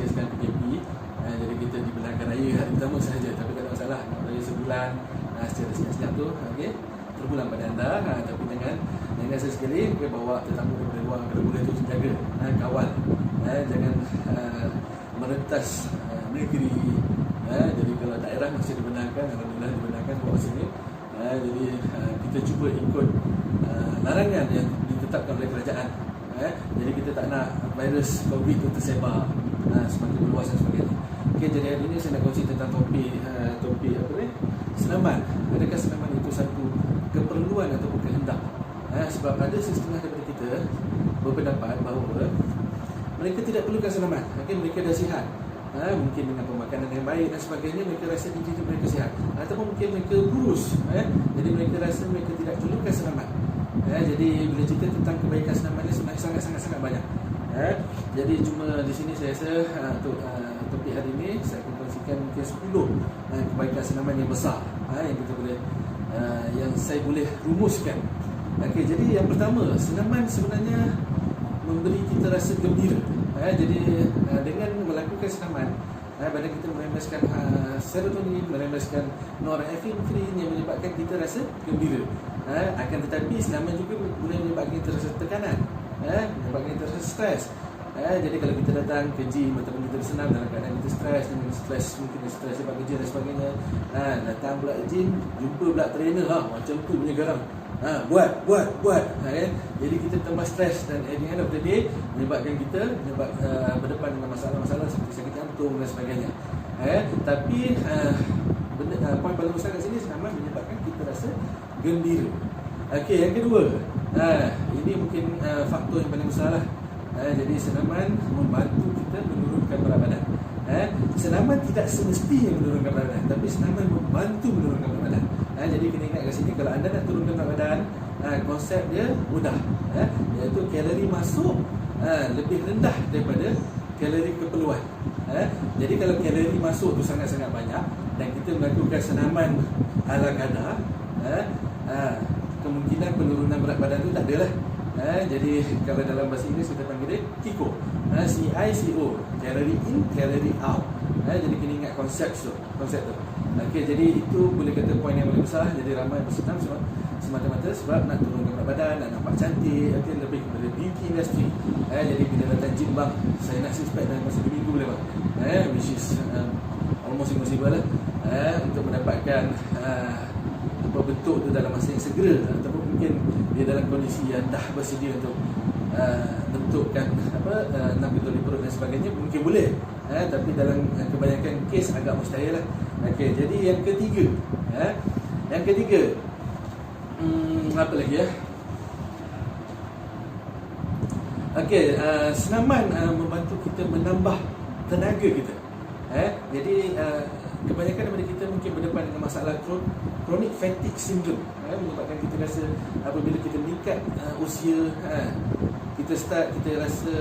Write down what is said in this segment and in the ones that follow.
sekarang PKP. Jadi kita dibenarkan raya hari pertama sahaja, tapi tak ada masalah, nak raya sebulan secara senyap-senyap tu, okey, terpulang pada anda. Tapi jangan sesekali bawa tetamu daripada luar, kalau boleh tu jaga, kawal, jangan merentas negeri. Jadi kalau daerah masih dibenarkan, alhamdulillah dibenarkan bawa sini. Jadi kita cuba ikut larangan yang ditetapkan oleh kerajaan. Jadi kita tak nak virus COVID itu tersebar semakin meluas dan sebagainya. Okey, jadi hari ini saya nak kongsi tentang topik apa ni? Senaman. Adakah senaman itu satu keperluan ataupun kehendak? Sebab ada setengah daripada kita berpendapat bahawa mereka tidak perlukan senaman. Okey, mereka dah sihat. Mungkin dengan pemakanan yang baik dan sebagainya, mereka rasa diri mereka sihat. Ataupun mungkin mereka kurus. Jadi mereka rasa mereka tidak perlukan senaman. Jadi bila cerita tentang kebaikan senaman ni sebenarnya sangat-sangat banyak. Jadi cuma di sini saya rasa untuk topik hari ini saya akan kongsikan mungkin 10 kebaikan senaman yang besar yang kita boleh yang saya boleh rumuskan. Okey, jadi yang pertama, senaman sebenarnya memberi kita rasa gembira. Jadi dengan melakukan senaman, badan kita merembeskan serotonin, merembeskan norepinefrin yang menyebabkan kita rasa gembira. Akan tetapi senaman juga boleh menyebabkan kita rasa tekanan, menyebabkan kita rasa stres. Jadi kalau kita datang ke gym ataupun kita bersenam dalam keadaan kita stres, mungkin stres sebab kerja dan sebagainya, datang pula gym, jumpa pula trainer, macam tu punya garang, buat. Jadi kita tambah stres dan at the end of the day menyebabkan kita berdepan dengan masalah-masalah seperti sakit jantung dan sebagainya. Tapi poin paling besar kat sini senaman menyebabkan kita rasa gembira. Okey, yang kedua, ini mungkin faktor yang paling besar lah. Jadi senaman membantu kita menurunkan berat badan. Senaman tidak semestinya menurunkan berat badan, tapi senaman membantu menurunkan berat badan. Jadi kena ingat kat sini, kalau anda nak turunkan berat badan, konsep dia mudah, iaitu kalori masuk lebih rendah daripada kalori keperluan. Jadi kalau kalori masuk tu sangat-sangat banyak dan kita melakukan senaman ala kadar, kemungkinan penurunan berat badan tu tak ada lah. Jadi kalau dalam bahasa Inggeris kita panggil dia KICO, CICO, calorie in, calorie out. Jadi kena ingat konsep tu. Okey, jadi itu boleh kata poin yang paling besar. Jadi ramai bersenam semata-mata sebab nak turunkan berat badan, nak nampak cantik, lebih kepada beauty industry. Jadi bila datang gym, bang, saya nak six pack dalam masa 2 minggu boleh bang, which is almost impossible lah, untuk mendapatkan bentuk tu dalam masa yang segera, ataupun mungkin dia dalam kondisi yang dah bersedia untuk bentukkan 6 betul di perut dan sebagainya, mungkin boleh, tapi dalam kebanyakan kes agak mustahil lah. Okey, jadi yang ketiga, apa lagi ya? Okey, senaman membantu kita menambah tenaga kita. Jadi kebanyakan daripada kita mungkin berdepan dengan masalah chronic fatigue syndrome, menyebabkan kita rasa apabila kita meningkat usia, kita rasa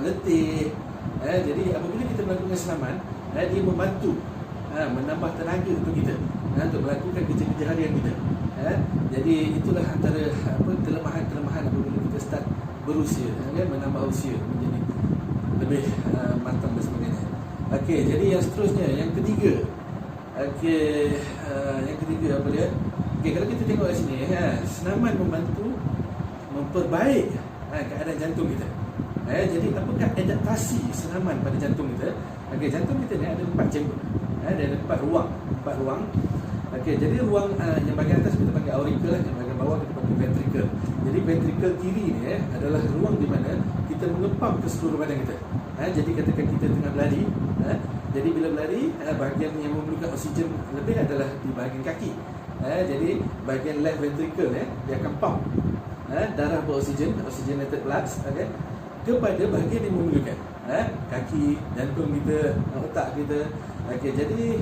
letih. Jadi apabila kita melakukan senaman, dia membantu menambah tenaga untuk kita untuk melakukan kerja-kerja harian kita. Jadi itulah antara kelemahan apabila kita start berusia, menambah usia menjadi lebih matang dan sebagainya. Okey, jadi yang seterusnya, yang ketiga. Okey, yang ketiga apa dia? Okey, kalau kita tengok kat sini, senaman membantu memperbaik keadaan jantung kita. Jadi apakah adaptasi senaman pada jantung kita? Okey, jantung kita ni ada 4 chamber. Ada 4 ruang. Okey, jadi ruang yang bahagian atas kita panggil auricle, yang bahagian bawah kita panggil ventricle. Jadi ventricle kiri ni adalah ruang di mana kita mengepam ke seluruh badan kita. Jadi katakan kita tengah berlari, jadi bila berlari, bahagian yang memerlukan oksigen lebih adalah di bahagian kaki. Jadi bahagian left ventricle dia akan pump darah oxygenated blood, kepada bahagian yang memerlukan, kaki, jantung kita, otak kita. Okey, jadi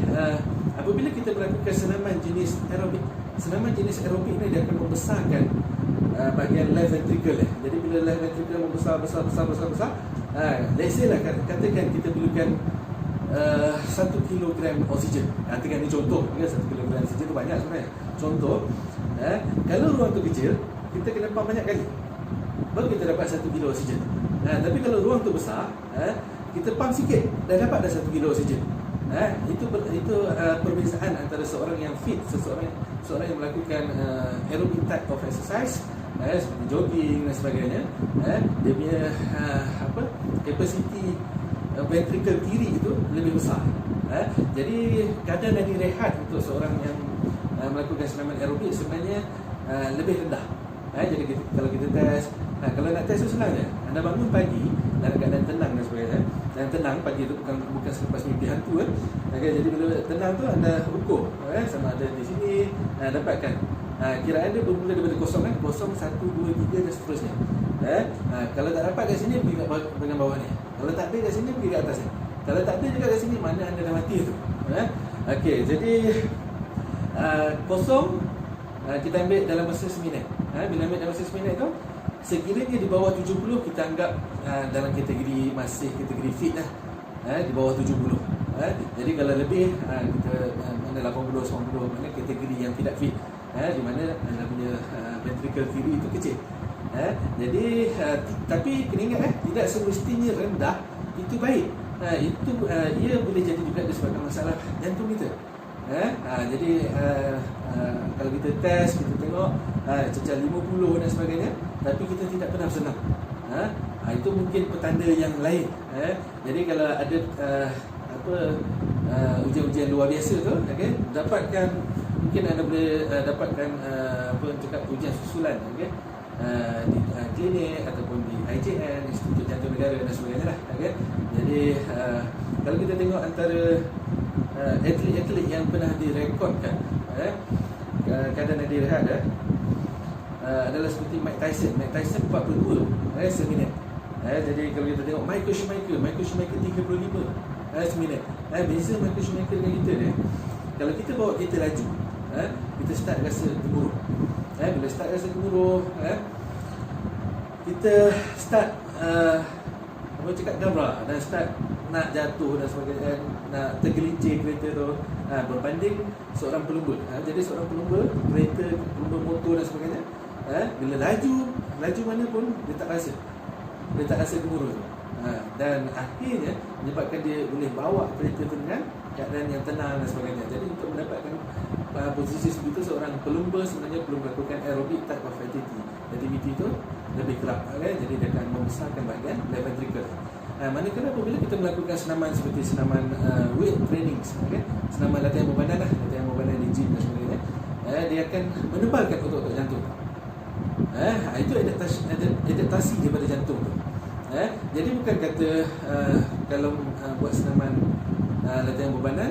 apabila kita melakukan senaman jenis aerobik ni, dia akan membesarkan bahagian left ventricle. Jadi bila left ventricle membesar, let's say lah, katakan kita perlukan 1 kilogram oksigen. Katakan ni contoh, 1 kilogram oksigen tu banyak sebenarnya. Contoh, kalau ruang tu kecil, kita kena pump banyak kali baru kita dapat 1 kilo oksigen. Tapi kalau ruang tu besar, kita pump sikit dah dapat dah 1 kilo oksigen. Itu perbezaan antara seorang yang fit, seorang yang melakukan aerobic type of exercise, seperti jogging dan sebagainya. Dia punya capacity ventricle kiri itu lebih besar. Jadi kadar nadi rehat untuk seorang yang melakukan senaman aerobik sebenarnya lebih rendah. Jadi kalau kita test, kalau nak test tu senang je. Anda bangun pagi dalam keadaan tenang dan sebagainya. Dan tenang pagi tu bukan selepas mimpi hantu kan. Jadi bila tenang tu anda ukur sama ada di sini, dapatkan kiraan dia bermula daripada kosong kan, 0, 1, 2, 3 dan seterusnya. Kalau tak dapat kat sini, pergi kat bahagian bawah ni. Kalau tak ada kat sini, pergi kat atas ni. Kalau tak ada juga kat sini, mana anda dah mati tu. Okey, jadi kosong kita ambil dalam masa seminit. Bila ambil dalam masa seminit tu, sekiranya di bawah 70, kita anggap dalam kategori masih kategori fit lah. Di bawah 70. Jadi kalau lebih, kita mana 80, 90, mana kategori yang tidak fit. Di mana anda punya ventricle kiri itu kecil. Jadi tapi kena ingat tidak semestinya rendah itu baik. Ia boleh jadi juga disebabkan masalah jantung kita. Jadi kalau kita test, kita tengok cecah 50 dan sebagainya, tapi kita tidak pernah senang. Itu mungkin petanda yang lain. Jadi kalau ada ujian-ujian luar biasa tu, dapatkan, mungkin anda boleh dapatkan ujian susulan, di klinik ataupun di IJN, Institut Jantung Negara dan sebagainya lah. Jadi kalau kita tengok antara atlet-atlet yang pernah direkodkan kadar nadi rehat adalah seperti Mike Tyson 42 seminit. Jadi kalau kita tengok Michael Schumacher 35 seminit. Beza Michael Schumacher dengan kita ni, kalau kita bawa kereta laju, kita start rasa gemuruh. Bila start rasa gemuruh, kita start cakap gabra dan start nak jatuh dan sebagainya, nak tergelincir kereta tu, berbanding seorang pelumba. Jadi seorang pelumba kereta, pelumba motor dan sebagainya, bila laju mana pun dia tak rasa gemuruh tu. Dan akhirnya menyebabkan dia boleh bawa kereta tu dengan keadaan yang tenang dan sebagainya. Jadi untuk mendapatkan posisi seperti itu, seorang pelumba sebenarnya perlu melakukan aerobic type of activity tu lebih kerap. Jadi dia akan membesarkan bahagian left ventricle. Manakala apabila kita melakukan senaman seperti senaman weight training, senaman latihan berbadan di gym dan sebagainya, dia akan menebalkan otot-otot jantung. Itu adaptasi daripada jantung tu. Jadi bukan kata kalau buat senaman latihan berbadan,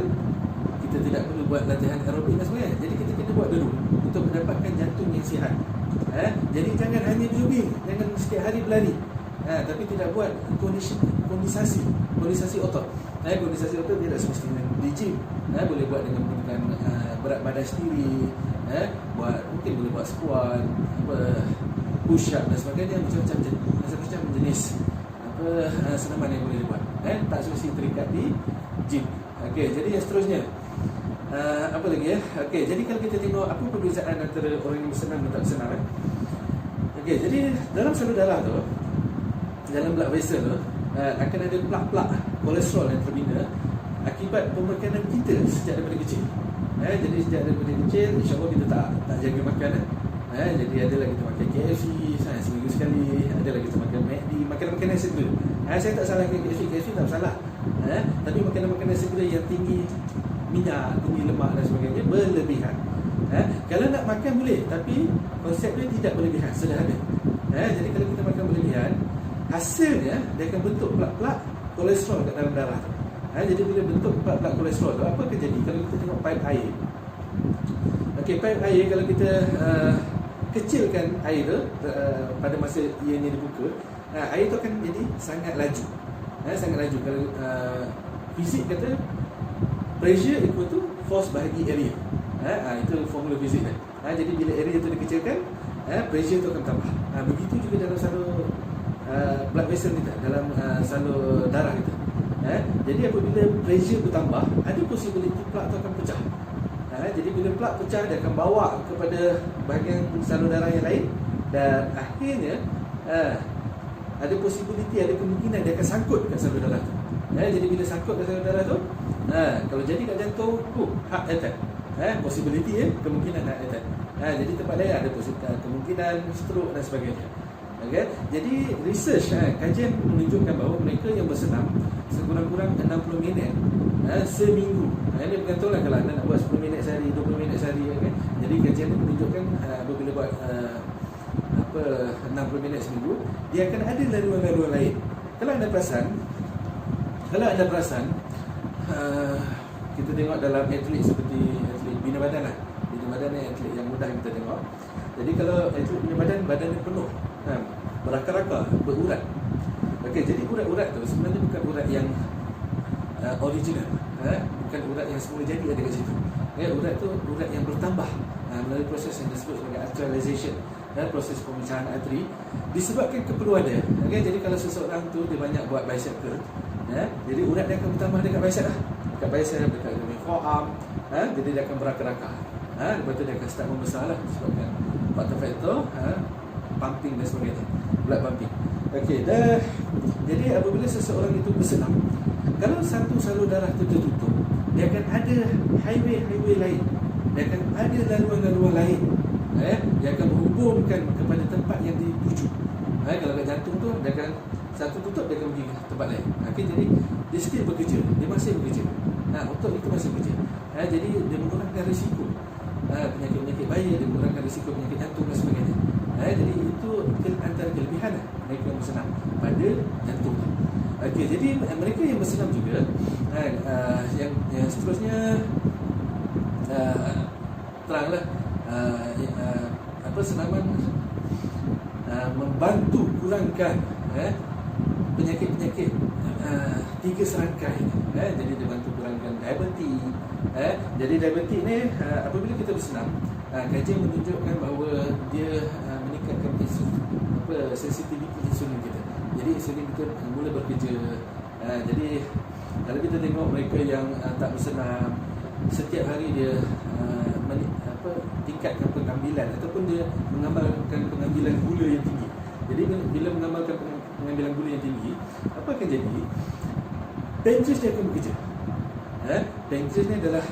kita tidak perlu buat latihan aerobik dan sebagainya. Jadi kita kena buat dulu untuk mendapatkan jantung yang sihat. Jadi jangan hanya jogging, jangan setiap hari berlari, tapi tidak buat kondisasi otot. Kondisasi otot tidak semestinya di gym. Boleh buat dengan menggunakan berat badan sendiri, mungkin boleh buat squat, push up dan sebagainya, macam-macam jenis senaman yang boleh dibuat. Tak semestinya terikat di gym. Jadi yang seterusnya, apa lagi jadi kalau kita tengok apa perbezaan antara orang yang bersenam dan tak bersenam. Jadi dalam salur darah tu, dalam blood vessel tu, akan ada plak-plak kolesterol yang terbina akibat pemakanan kita sejak daripada kecil. Jadi sejak daripada kecil, insya-Allah kita tak jaga makanan. Jadi adalah kita makan KFC seminggu sekali, adalah kita makan McD, makanan-makanan segera. Saya tak salahkan KFC tak salah. Tapi makanan-makanan segera yang tinggi minyak, tinggi lemak dan sebagainya berlebihan. Kalau nak makan boleh, tapi konsep dia tidak berlebihan, sederhana. Jadi kalau kita makan berlebihan, hasilnya dia akan bentuk plak-plak kolesterol kat dalam darah tu. Jadi bila bentuk plak-plak kolesterol tu, apa akan jadi? Kalau kita tengok pipe air, pipe air kalau kita kecilkan air tu pada masa ianya dibuka, air tu akan jadi sangat laju. Sangat laju. Kalau fizik kata pressure equal to force bahagi area. Itu formula fizik kan. Jadi bila area tu dikecilkan, pressure tu akan tambah. Begitu juga dalam salur blood vessel kita, dalam salur darah kita. Jadi apabila pressure bertambah, ada possibility plak tu akan pecah. Jadi bila plak pecah, dia akan bawa kepada bahagian salur darah yang lain, dan akhirnya ada possibility, ada kemungkinan dia akan sangkut kat salur darah tu. Jadi bila sangkut ke saluran darah tu, kalau jadi kat jantung, heart attack. Possibility kemungkinan heart attack. Jadi tempat lain ada kemungkinan stroke dan sebagainya. Okay? Jadi research, kajian menunjukkan bahawa mereka yang bersenam sekurang-kurang 60 minit seminggu. Ini bergantunglah kalau anda nak buat 10 minit sehari, 20 minit sehari. Okay? Jadi kajian ini menunjukkan apabila buat 60 minit seminggu, dia akan ada laluan-laluan lain. Kalau anda perasan, kita tengok dalam atlet seperti atlet bina badan lah. Bina badan ni atlet yang mudah kita tengok. Jadi kalau atlet bina badan dia penuh, berakar-akar, berurat. Okey, jadi urat-urat tu sebenarnya bukan urat yang original, bukan urat yang semula jadi ada kat situ. Urat tu urat yang bertambah melalui proses yang disebut sebagai arterialization, proses pemecahan arteri disebabkan keperluan dia. Jadi kalau seseorang tu dia banyak buat bicep curl, jadi urat dia akan bertambah dekat bicep lah, dekat bicep, dekat forearm, jadi dia akan berakar-akar. Lepas tu dia akan start membesar lah disebabkan faktor-faktor pumping dan sebagainya, blood pumping. Okey, dah. Jadi apabila seseorang itu bersenam, kalau satu salur darah itu tertutup, dia akan ada highway lain, dia akan ada laluan-laluan lain, dia akan menghubungkan kepada tempat yang dituju. Kalau kat jantung tu, dia akan satu tutup, dia akan pergi ke tempat lain. Okey, jadi dia still bekerja, dia masih bekerja. Otot itu masih bekerja. Jadi dia mengurangkan risiko penyakit-penyakit bahaya, dia mengurangkan risiko penyakit jantung dan sebagainya. Jadi itu antara kelebihan mereka yang bersenam pada jantung. Okey, jadi mereka yang bersenam juga, yang seterusnya teranglah senaman membantu kurangkan penyakit-penyakit tiga serangkai. Jadi dia bantu kurangkan diabetes. Jadi diabetes ni apabila kita bersenam, kajian menunjukkan bahawa dia meningkatkan sensitiviti insulin kita. Jadi insulin kita mula bekerja. Jadi kalau kita tengok mereka yang tak bersenam, setiap hari dia tingkatkan pengambilan ataupun dia mengamalkan pengambilan gula yang tinggi. Jadi bila mengamalkan pengambilan gula yang tinggi, apa akan jadi? Pankreas dia akan bekerja. Pankreas ni adalah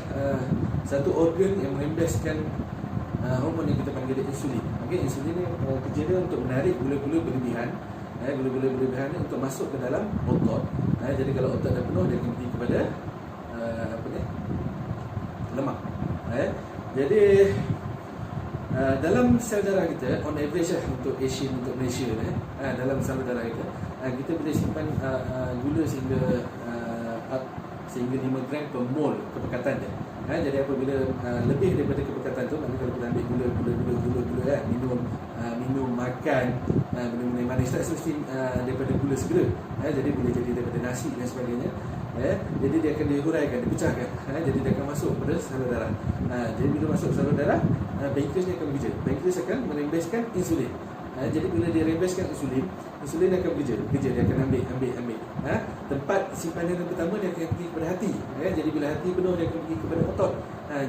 satu organ yang merembeskan hormon yang kita panggil insulin. Okey, insulin ni kerja dia untuk menarik gula-gula berlebihan, gula-gula berlebihan ni untuk masuk ke dalam otot. Jadi kalau otot dah penuh, dia akan pergi kepada lemak. Jadi dalam sel darah kita, on average untuk Asian, untuk Malaysia ni, dalam sel darah kita, kita boleh simpan gula sehingga 5 gram per mol kepekatan dia. Jadi apabila lebih daripada kepekatan tu, maknanya kalau kita ambil gula, minum, makan benda-benda yang manis, tak mesti daripada gula segera. Jadi boleh jadi daripada nasi dan sebagainya. Jadi dia akan dihuraikan, dipecahkan. Jadi dia akan masuk pada salur darah. Jadi bila masuk salur darah, pankreas ni akan bekerja. Pankreas akan merembeskan insulin. Jadi bila dia rembeskan insulin akan bekerja. Dia akan ambil. Tempat simpanan yang pertama dia akan pergi kepada hati. Jadi bila hati penuh, dia akan pergi kepada otot.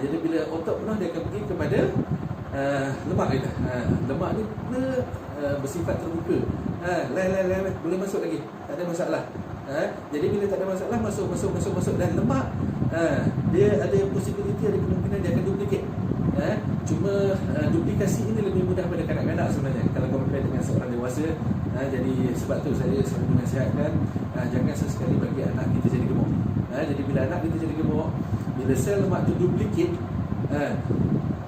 Jadi bila otot penuh, dia akan pergi kepada lemak kita. Lemak ni pula bersifat terbuka. Boleh masuk lagi, tak ada masalah. Jadi bila tak ada masalah, masuk dan lemak, dia ada possibility, ada kemungkinan dia akan duplicate. Cuma duplikasi ini lebih mudah pada kanak-kanak sebenarnya kalau compare dengan seorang dewasa. Jadi sebab tu saya selalu menasihatkan, jangan sesekali bagi anak kita jadi gemuk. Jadi bila anak kita jadi gemuk, bila sel lemak tu duplicate,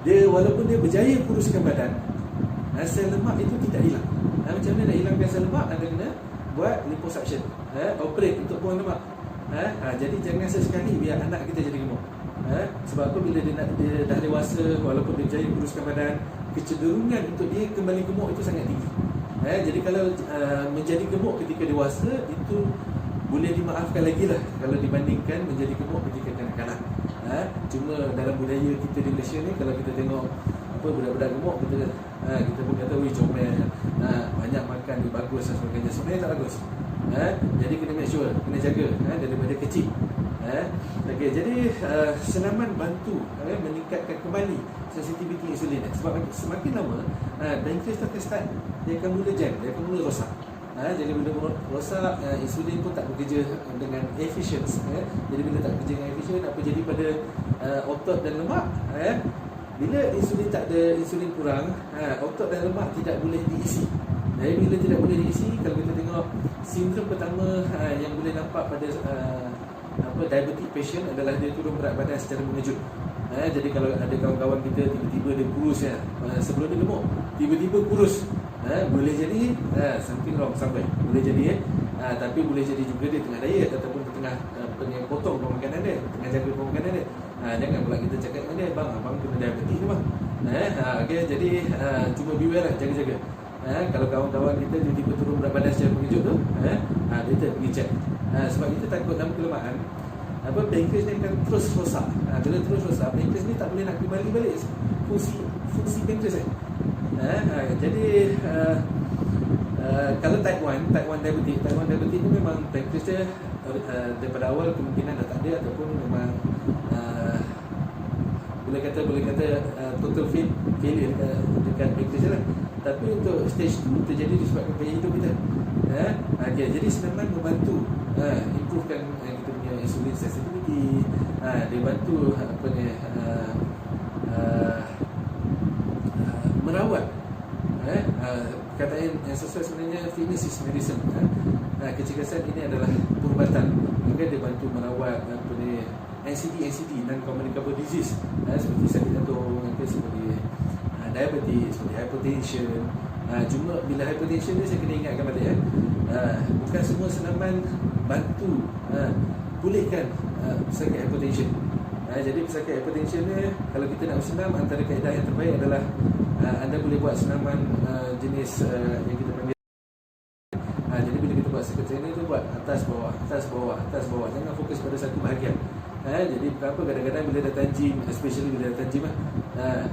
dia walaupun dia berjaya kuruskan badan, sel lemak itu tidak hilang. Macam mana nak hilangkan sel lemak? Anda kena buat liposuction, operate untuk buang lemak. Jadi jangan sesekali biar anak kita jadi gemuk. Sebab apa, bila dia dah dewasa, walaupun dia berjaya kuruskan badan, kecenderungan untuk dia kembali gemuk itu sangat tinggi. Jadi kalau menjadi gemuk ketika dewasa itu boleh dimaafkan lagi lah kalau dibandingkan menjadi gemuk ketika kanak-kanak. Cuma dalam budaya kita di Malaysia ni, kalau kita tengok budak-budak gemuk, kita pun kata weh comel, banyak makan, dia bagus dan sebagainya. Sebenarnya tak bagus. Jadi kena make sure, kena jaga daripada kecil. Okay, jadi senaman bantu meningkatkan kembali sensitiviti insulin. Sebab semakin lama pankreas tu akan start, dia akan mula jam, dia akan mula rosak. Jadi bila perut rosak, insulin pun tak bekerja dengan efisien. Jadi bila tak bekerja dengan efisien, apa jadi pada otot dan lemak? Bila insulin tak ada, insulin kurang, otot dan lemak tidak boleh diisi. Jadi bila tidak boleh diisi, kalau kita tengok sindrom pertama yang boleh nampak pada diabetic patient adalah dia turun berat badan secara mengejut. Jadi kalau ada kawan-kawan kita tiba-tiba dia kurus sebelum dia gemuk, tiba-tiba kurus, boleh jadi something wrong sampai. Boleh jadi tapi boleh jadi juga dia tengah diet ataupun dia tengah potong pemakanan dia, tengah jaga pemakanan dia. Jangan pula kita cakap dengan dia, bang, abang kena diabetes ni bang. Okay, jadi cuma beware lah, jaga-jaga. Kalau kawan-kawan kita tiba-tiba turun berat badan secara mengejut tu, kita pergi check. Sebab kita takut dalam kelemahan, pankreas ni akan terus rosak. Bila terus rosak, pankreas ni tak boleh nak kembali balik fungsi pankreas ni. Jadi kalau type 1 diabetes ni memang pankreas dia daripada awal kemungkinan dah tak ada, ataupun memang boleh kata total failure dekat pankreas lah. Tapi untuk stage 2 terjadi disebabkan gaya hidup kita. Jadi senaman membantu improvekan kita punya insulin sensitivity. Dia bantu merawat. Kataan yang sesuai sebenarnya fitness is medicine. Kecergasan ini adalah perubatan. Maka dia bantu merawat NCD, non-communicable disease, seperti sakit jantung, seperti diabetes, seperti hypertension. Cuma bila hypertension ni saya kena ingatkan balik bukan semua senaman bantu pulihkan pesakit hypertension. Jadi pesakit hypertension ni, kalau kita nak bersenam, antara kaedah yang terbaik adalah anda boleh buat senaman jenis yang kita panggil. Jadi bila kita buat circuit trainer tu, buat atas bawah, jangan fokus pada satu bahagian. Jadi kenapa kadang-kadang bila datang gym, especially bila datang gym,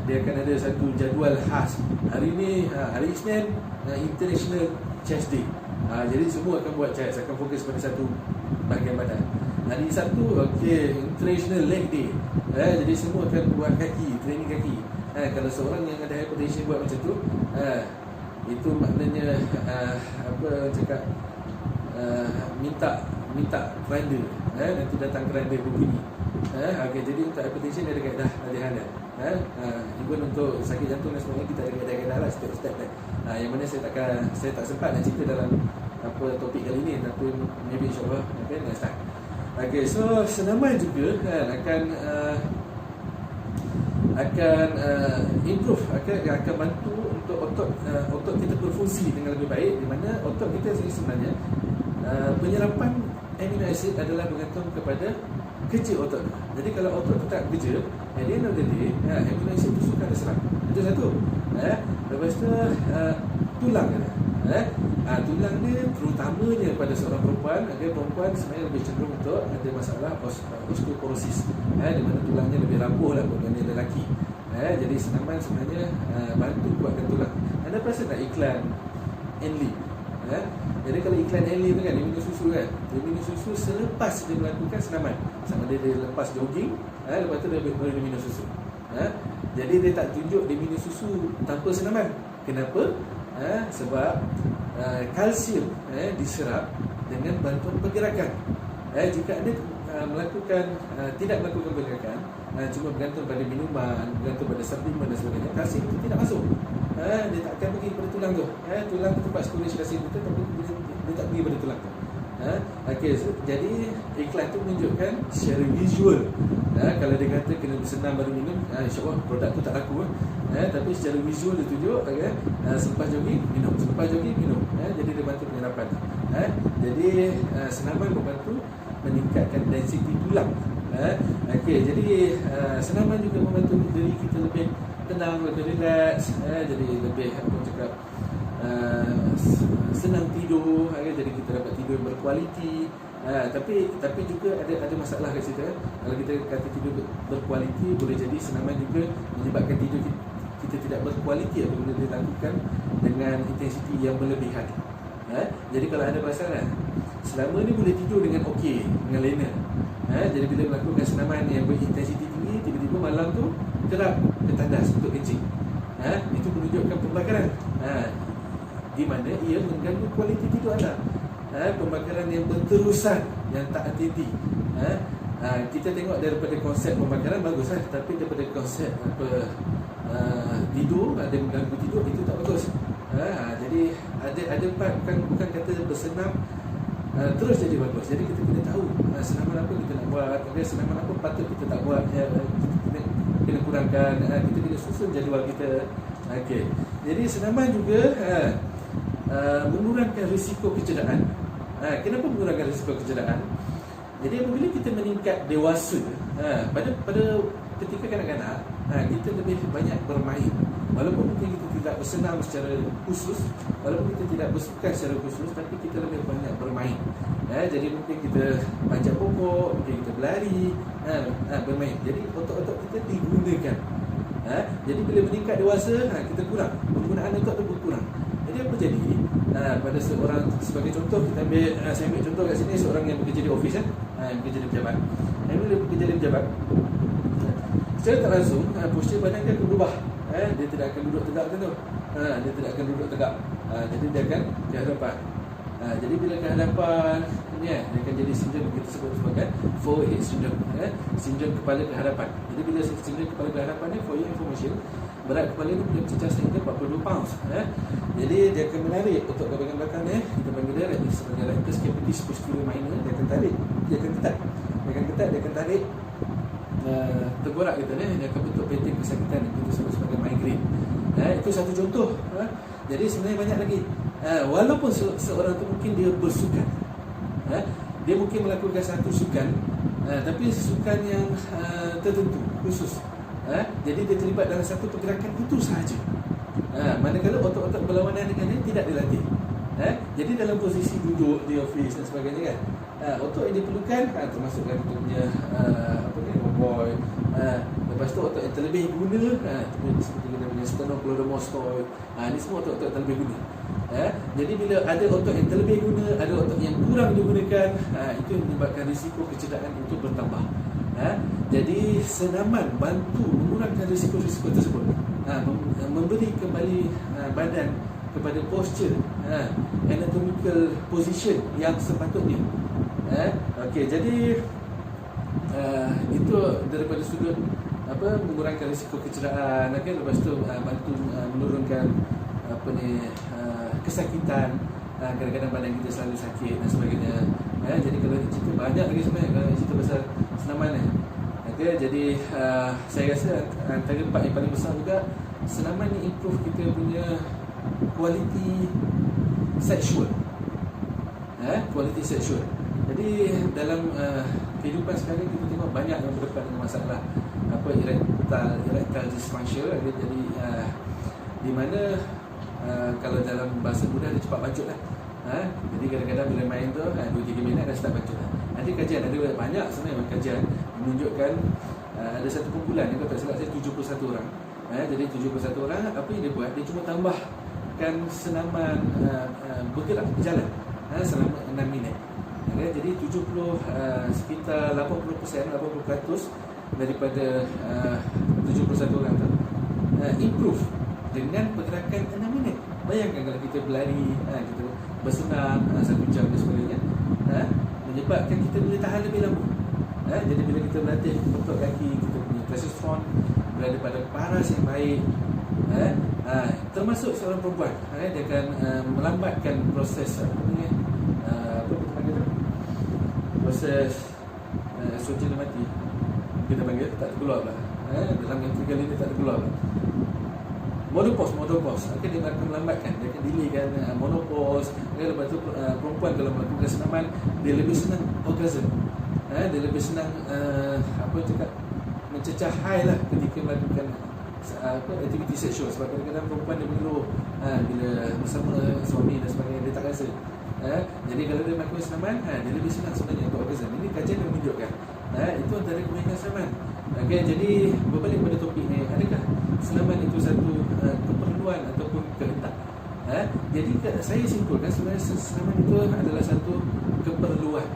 dia akan ada satu jadual khas. Hari ni, hari Isnin, International Chest Day. Jadi semua akan buat chest, akan fokus pada satu bahagian badan. Hari Sabtu, International Leg Day. Jadi semua akan buat kaki, training kaki. Kalau seorang yang ada hypertension buat macam tu, itu maknanya minta keranda, nanti datang keranda berbunyi. Jadi untuk hypertension dia ada kaedah latihan dia. Even untuk sakit jantung dan sebagainya, kita ada kaedah-kaedah lah, step-step kan. Yang mana saya tak sempat nak cerita dalam topik kali ni, tapi maybe insyaAllah next time. So senaman juga akan improve, akan bantu untuk otot kita berfungsi dengan lebih baik, di mana otot kita sebenarnya penyerapan amino acid adalah bergantung kepada kerja otot. Jadi kalau otot tu tak bekerja, at the end of the day, amino acid tu sukar diserap. Itu satu. Lepas tu tulang dia. Tulang dia terutamanya pada seorang perempuan, perempuan sebenarnya lebih cenderung untuk ada masalah osteoporosis, di mana tulangnya lebih rapuh lah berbanding lelaki. Jadi senaman sebenarnya bantu kuatkan tulang. Anda perasan tak iklan Enlil? Jadi kalau iklan Enlil tu kan, dia minum susu kan, dia minum susu selepas dia melakukan senaman. Sama dia lepas jogging, lepas tu dia baru minum susu. Jadi dia tak tunjuk dia minum susu tanpa senaman. Kenapa? Sebab kalsium diserap dengan bantuan pergerakan. Jika anda tidak melakukan pergerakan, cuma bergantung pada minuman, bergantung pada suplemen dan sebagainya, kalsium itu tidak masuk. Dia tak akan pergi pada tulang tu. Tulang tu tempat storage kalsium itu, tapi dia tak pergi pada tulang tu. So, jadi iklan tu menunjukkan secara visual. Kalau dia kata kena bersenam baru minum, insyaAllah produk tu tak laku. Tapi secara visual dia tunjuk, selepas jogging minum, jadi dia bantu penyerapan. Jadi senaman membantu meningkatkan density tulang. Jadi senaman juga membantu diri kita lebih tenang, lebih relax, jadi lebih senang tidur, jadi kita dapat tidur yang berkualiti. Tapi juga ada masalah kat situ. Kalau kita kata tidur berkualiti, boleh jadi senaman juga menyebabkan tidur kita tidak berkualiti apabila dilakukan dengan intensiti yang berlebihan. Jadi kalau anda perasan, selama ni boleh tidur dengan okey, dengan lena. Jadi bila melakukan senaman yang berintensiti tinggi, tiba-tiba malam tu kerap ketandas untuk kencing. Itu menunjukkan pembakaran. di mana ia mengganggu kualiti tidur anda. Pembakaran yang berterusan, yang tak hati-hati. Kita tengok daripada konsep pembakaran bagus tapi daripada konsep tidur, ada mengganggu tidur, itu tak bagus. Jadi ada part bukan kata bersenam terus jadi bagus. Jadi kita kena tahu senaman apa kita nak buat, senaman apa patut kita tak buat, kita kena kurangkan, kita kena susun jadual kita. Okey. Jadi senaman juga mengurangkan risiko kecederaan. Kenapa mengurangkan risiko kecederaan? Jadi apabila kita meningkat dewasa, pada ketika kanak-kanak, kita lebih banyak bermain. Walaupun mungkin kita tidak bersenam secara khusus, walaupun kita tidak bersukan secara khusus, tapi kita lebih banyak bermain. Jadi mungkin kita panjat pokok, mungkin kita berlari, bermain. Jadi otot-otot kita digunakan. Jadi bila meningkat dewasa, kita kurang, penggunaan otot tu berkurang. Jadi apa jadi? Pada seorang, sebagai contoh, saya ambil contoh kat sini, seorang yang bekerja di ofis, yang bekerja di pejabat. Bila bekerja di pejabat, secara tak langsung, postur badan dia akan berubah. Dia tidak akan duduk tegak macam tu. Dia tidak akan duduk tegak. Jadi dia akan ke hadapan. Jadi bila ke hadapan, dia akan jadi sindrom, kita sebut sebagai forehead syndrome. Sindrom kepala ke hadapan. Jadi bila sindrom kepala ke hadapan ni, for your information, berat kepala ni boleh mencecah sehingga 42 pounds. Jadi dia akan menarik otot bahagian belakang ni, kita panggil dia sebagai rectus capitis posterior minor. Dia akan tarik, dia akan ketat, dia akan tarik tergorak kita ni, dia akan bentuk pattern kesakitan yang kita sebut sebagai migraine. Itu satu contoh. Jadi sebenarnya banyak lagi. Walaupun seorang tu mungkin dia bersukan, dia mungkin melakukan satu sukan, tapi sukan yang tertentu, khusus. Jadi dia terlibat dalam satu pergerakan itu sahaja. Manakala otot-otot berlawanan dengan dia tidak dilatih. Jadi dalam posisi duduk di office dan sebagainya kan, otot yang diperlukan termasuk kan kita punya boy. Lepas tu otot yang terlebih guna, seperti kita punya sternocleidomastoid. Ni semua otot-otot yang terlebih guna. Jadi bila ada otot yang terlebih guna, ada otot yang kurang digunakan, itu yang menyebabkan risiko kecederaan itu bertambah. Jadi senaman bantu mengurangkan risiko-risiko tersebut, memberi kembali badan kepada posture, anatomical position yang sepatutnya. Okey, jadi itu daripada sudut mengurangkan risiko kecederaan. Lepas tu bantu menurunkan kesakitan. Kadang-kadang badan kita selalu sakit dan sebagainya. Jadi kalau cerita banyak lagi sebenarnya kalau cerita pasal senaman ni. Jadi saya rasa antara part yang paling besar juga, senaman ni improve kita punya kualiti seksual. Kualiti seksual. Jadi dalam kehidupan sekarang kita tengok banyak yang berdepan dengan masalah erectile dysfunction. Jadi di mana kalau dalam bahasa mudah dia cepat bancut lah. Jadi kadang-kadang bila main tu 2-3 minit dah start bancut lah. Ada kajian, ada banyak sebenarnya kajian menunjukkan ada satu kumpulan yang tak silap saya 71 orang. Jadi 71 orang, apa yang dia buat, dia cuma tambahkan senaman bergerak, berjalan selama 6 minit. Jadi sekitar 80% daripada 71 orang tu improve dengan pergerakan 6 minit. Bayangkan kalau kita berlari, kita bersenam 1 jam dan sebagainya, menyebabkan kita boleh tahan lebih lama. Jadi bila kita berlatih otot kaki, kita punya testosteron berada pada paras yang baik. Termasuk seorang perempuan, dia akan melambatkan proses proses estrogen mati, kita panggil, tak terkeluar lah. Dalam yang 3 kali ni tak terkeluar lah. Menopause, dia akan melambatkan, dia akan delaykan menopause. Lepas tu perempuan kalau melakukan senaman, dia lebih senang orgasm. Dia lebih senang mencecah haid lah ketika melakukan aktiviti seksual. Sebab kadang-kadang perempuan dia mengeluh bila bersama suami dan sebagainya, dia tak rasa. Jadi kalau dia melakukan senaman, dia lebih senang sebenarnya untuk orgasm. Ini kajian yang menunjukkan itu antara kebaikan senaman. Jadi berbalik pada topik ni, adakah senaman itu satu keperluan ataupun kehendak? Jadi saya simpulkan sebenarnya senaman itu adalah satu keperluan.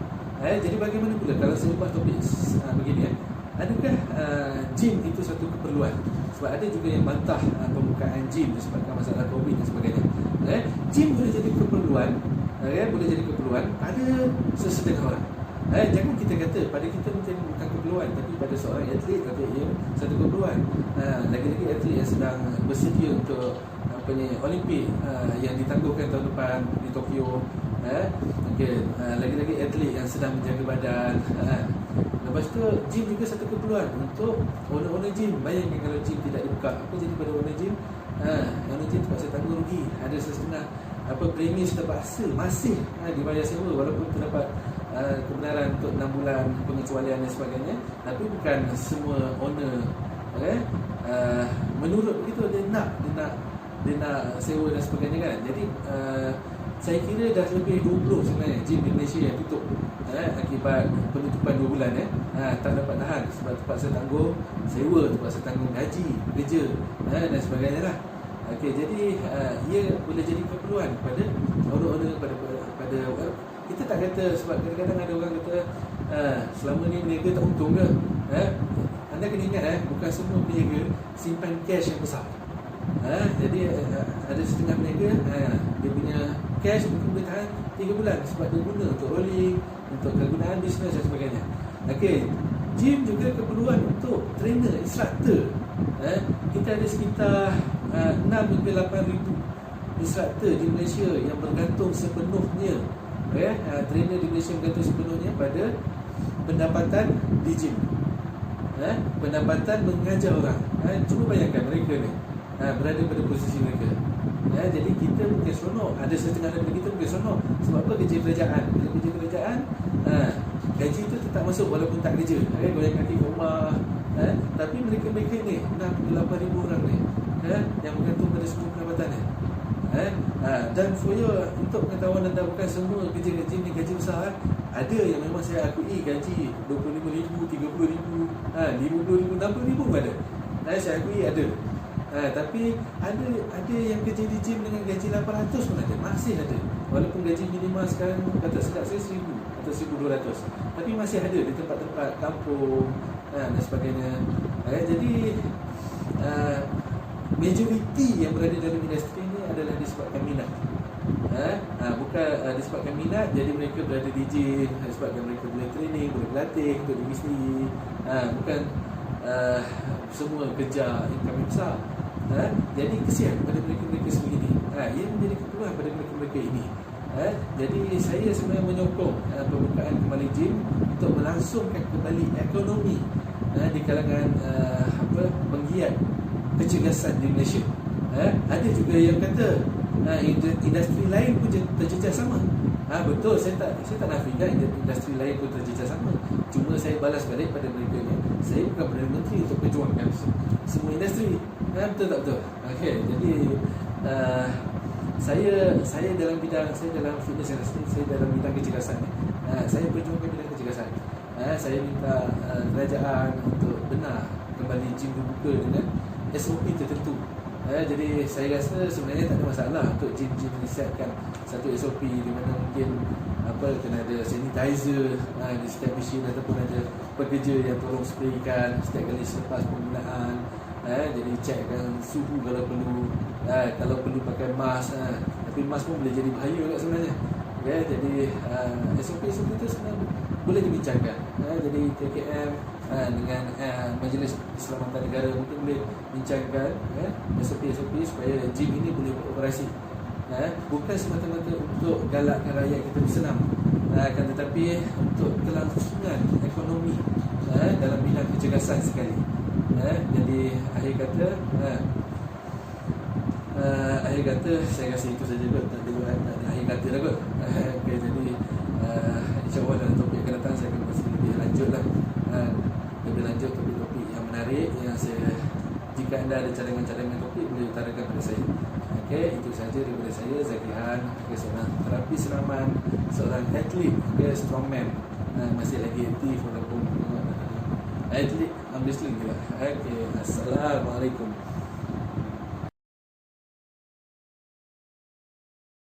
Jadi bagaimana pula kalau saya ubah topik begini adakah gym itu satu keperluan? Sebab ada juga yang bantah pembukaan gym disebabkan masalah COVID dan sebagainya. Gym boleh jadi keperluan, boleh jadi keperluan pada sesetengah orang. Jangan kita kata pada kita mungkin bukan keperluan, tapi pada seorang atlet kata ia satu keperluan. Lagi-lagi atlet yang sedang bersedia untuk Olimpik yang ditangguhkan tahun depan di Tokyo. Lagi-lagi atlet yang sedang menjaga badan. Lepas tu gym juga satu keperluan untuk owner-owner gym. Bayangkan kalau gym tidak dibuka, apa jadi pada owner gym? Owner gym terpaksa tanggung rugi. Ada setengah premis terpaksa masih dibayar sewa walaupun terdapat kebenaran untuk 6 bulan pengecualian dan sebagainya. Tapi bukan semua owner menurut begitu, dia nak sewa dan sebagainya kan. Jadi saya kira dah lebih 20 sebenarnya gym di Malaysia yang tutup akibat penutupan 2 bulan tak dapat tahan sebab terpaksa tanggung sewa, terpaksa tanggung gaji kerja dan sebagainya lah. Jadi ia boleh jadi keperluan pada owner-owner, pada kita tak kata, sebab kadang-kadang ada orang kata selama ni peniaga tak untung ke. Anda kena ingat bukan semua peniaga simpan cash yang besar. Jadi ada setengah peniaga dia punya cash mungkin boleh tahan 3 bulan sebab dia guna untuk rolling, untuk kegunaan bisnes dan sebagainya. Gym juga keperluan untuk trainer, instructor. Kita ada sekitar 6 hingga 8 ribu instructor di Malaysia yang bergantung sepenuhnya, trainer di Malaysia bergantung sepenuhnya pada pendapatan di gym, pendapatan mengajar orang. Cuba bayangkan mereka ni berada pada posisi mereka. Jadi kita mungkin seronok, ada setengah daripada kita mungkin seronok. Sebab apa? Kerja kerajaan. Bila kerja kerajaan, gaji itu tetap masuk walaupun tak kerja, goyang kaki ke rumah. Tapi mereka-mereka ni 6-8 ribu orang ni yang bergantung pada semua pendapatan ni. Dan for your, untuk pengetahuan anda, bukan semua kerja-kerja ni gaji besar. Ada yang memang saya akui gaji RM25,000, RM30,000, RM50,000, RM60,000 pun ada. Saya akui ada. Tapi ada yang kerja di gym dengan gaji 800 pun ada, masih ada. Walaupun gaji minimal sekarang kata sedap saya 1,000 atau 1,200, tapi masih ada di tempat-tempat kampung dan sebagainya. Jadi majoriti yang berada dalam industri ini adalah disebabkan minat. Bukan disebabkan minat, jadi mereka berada di gym disebabkan mereka boleh training, boleh berlatih untuk diri sendiri. Bukan semua kerja income yang besar. Jadi kesian pada mereka-mereka sebegini. Ia menjadi keperluan pada mereka-mereka ini. Jadi saya sebenarnya menyokong pembukaan kembali gym untuk melangsungkan kembali ekonomi di kalangan penggiat kecergasan di Malaysia. Ada juga yang kata industri lain pun terjejah sama. Betul, saya tak nafikan industri lain pun terjejah sama. Cuma saya balas balik pada mereka ni, saya bukan Perdana Menteri untuk perjuangkan semua industri. Betul tak betul? Jadi saya dalam bidang, saya dalam fitness industry, saya dalam bidang kecergasan ni. Saya perjuangkan bidang kecergasan. Saya minta kerajaan untuk benar kembali gym dibuka dengan SOP tertentu. Jadi saya rasa sebenarnya tak ada masalah untuk gym-gym disiapkan satu SOP di mana mungkin kena ada sanitizer di setiap mesin, ataupun ada pekerja yang tolong spraykan setiap kali selepas penggunaan. Jadi cekkan suhu kalau perlu, kalau perlu pakai mask. Tapi mask pun boleh jadi bahaya juga sebenarnya. Jadi SOP itu sebenarnya boleh dibincangkan. Jadi KKM dengan Majlis Keselamatan Negara mungkin boleh bincangkan SOP supaya gym ini boleh beroperasi. Bukan semata-mata untuk galakkan rakyat kita bersenam, akan tetapi untuk kelangsungan ekonomi dalam bidang kecergasan sekali. Jadi akhir kata saya rasa itu saja kot, tak ada akhir kata lah kot. Jadi insyaAllah dalam topik akan datang saya akan masih lebih lanjut lah, lebih lanjut topik-topik yang menarik yang saya, jika anda ada cadangan-cadangan topik boleh utarakan pada saya. Itu saja daripada saya, Zakihan, seorang terapi senaman, seorang atlet, strongman, masih lagi aktif walaupun atlet arm wrestling juga. Assalamualaikum.